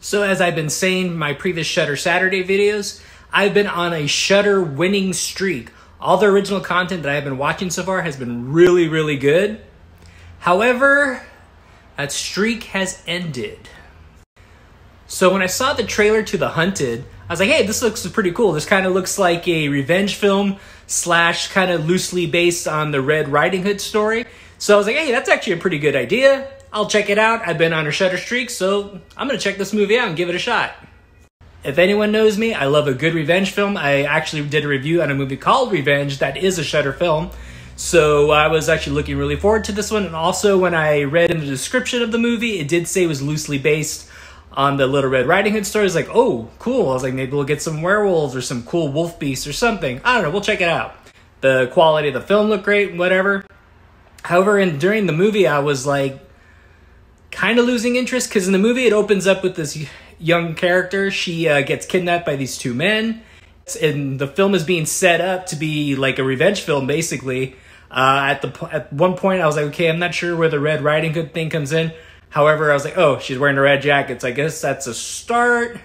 So as I've been saying in my previous Shudder Saturday videos, I've been on a Shudder winning streak. All the original content that I've been watching so far has been really, really good. However, that streak has ended. So when I saw the trailer to The Hunted, I was like, hey, this looks pretty cool. This kind of looks like a revenge film slash kind of loosely based on the Red Riding Hood story. So I was like, hey, that's actually a pretty good idea. I'll check it out. I've been on a Shudder streak, so I'm going to check this movie out and give it a shot. If anyone knows me, I love a good revenge film. I actually did a review on a movie called Revenge that is a Shudder film. So I was actually looking really forward to this one. And also when I read in the description of the movie, it did say it was loosely based on the Little Red Riding Hood story. I was like, oh, cool. I was like, maybe we'll get some werewolves or some cool wolf beasts or something. I don't know. We'll check it out. The quality of the film looked great, whatever. However, during the movie, I was like kind of losing interest because in the movie, it opens up with this young character. She gets kidnapped by these two men. And the film is being set up to be like a revenge film, basically. At one point, I was like, okay, I'm not sure where the Red Riding Hood thing comes in. However, I was like, oh, she's wearing a red jacket, so I guess that's a start.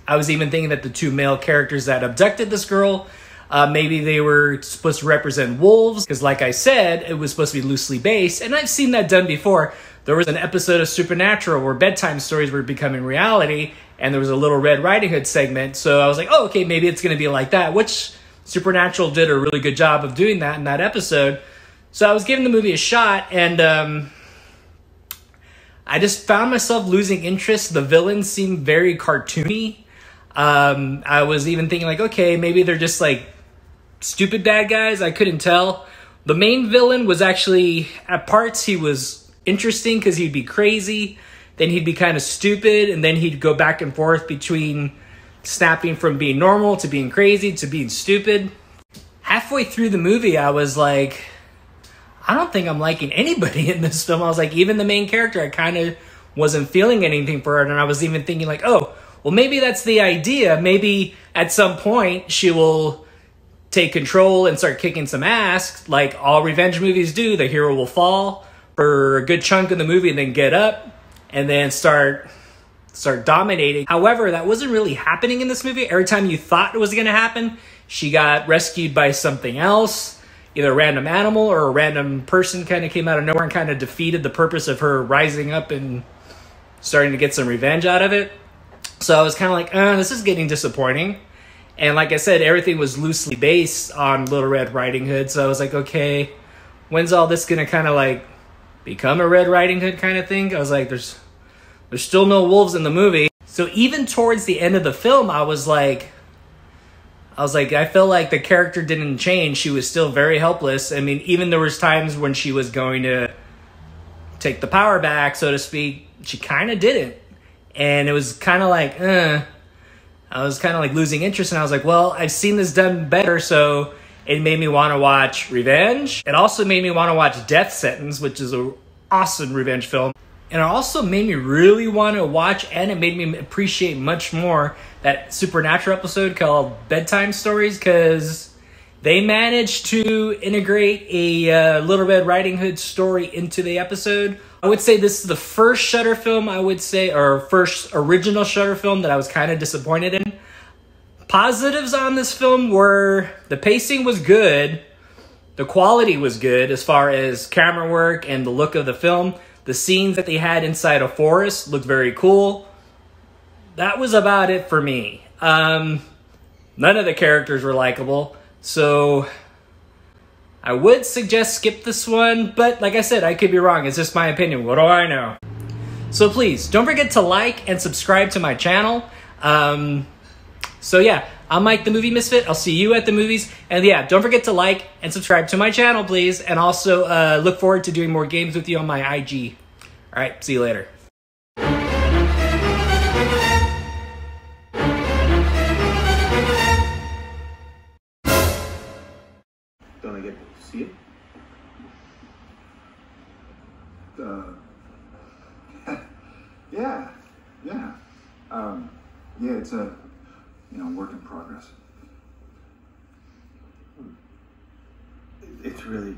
I was even thinking that the two male characters that abducted this girl, maybe they were supposed to represent wolves, because like I said, it was supposed to be loosely based, and I've seen that done before. There was an episode of Supernatural where bedtime stories were becoming reality, and there was a Little Red Riding Hood segment, so I was like, oh, okay, maybe it's going to be like that, which Supernatural did a really good job of doing that in that episode. So I was giving the movie a shot, and I just found myself losing interest. The villains seemed very cartoony. I was even thinking like, okay, maybe they're just like stupid bad guys. I couldn't tell. The main villain was actually, at parts, he was interesting because he'd be crazy. Then he'd be kind of stupid. And then he'd go back and forth between snapping from being normal to being crazy to being stupid. Halfway through the movie, I was like, I don't think I'm liking anybody in this film. I was like, even the main character, I kind of wasn't feeling anything for her. And I was even thinking like, oh, well, maybe that's the idea. Maybe at some point she will take control and start kicking some ass. Like all revenge movies do, the hero will fall for a good chunk of the movie and then get up and then start dominating. However, that wasn't really happening in this movie. Every time you thought it was going to happen, she got rescued by something else. Either a random animal or a random person kind of came out of nowhere and kind of defeated the purpose of her rising up and starting to get some revenge out of it. So I was kind of like, this is getting disappointing. And like I said, everything was loosely based on Little Red Riding Hood. So I was like, okay, when's all this going to kind of like become a Red Riding Hood kind of thing? I was like, there's still no wolves in the movie. So even towards the end of the film, I felt like the character didn't change. She was still very helpless. I mean, even there was times when she was going to take the power back, so to speak, she kind of didn't. And it was kind of like, I was kind of like losing interest. And I was like, well, I've seen this done better. So it made me want to watch Revenge. It also made me want to watch Death Sentence, which is an awesome revenge film. And it also made me really want to watch, and it made me appreciate much more that Supernatural episode called Bedtime Stories, because they managed to integrate a Little Red Riding Hood story into the episode. I would say this is the first Shudder film, or first original Shudder film that I was kind of disappointed in. Positives on this film were the pacing was good, the quality was good as far as camera work and the look of the film. The scenes that they had inside a forest looked very cool. That was about it for me. None of the characters were likable. So I would suggest skip this one. But like I said, I could be wrong. It's just my opinion. What do I know? So please, don't forget to like and subscribe to my channel. So yeah, I'm Mike the Movie Misfit. I'll see you at the movies. And yeah, don't forget to like and subscribe to my channel, please. And also look forward to doing more games with you on my IG. All right, see you later. Don't I get to see it? Yeah. Yeah, it's a work in progress. It's really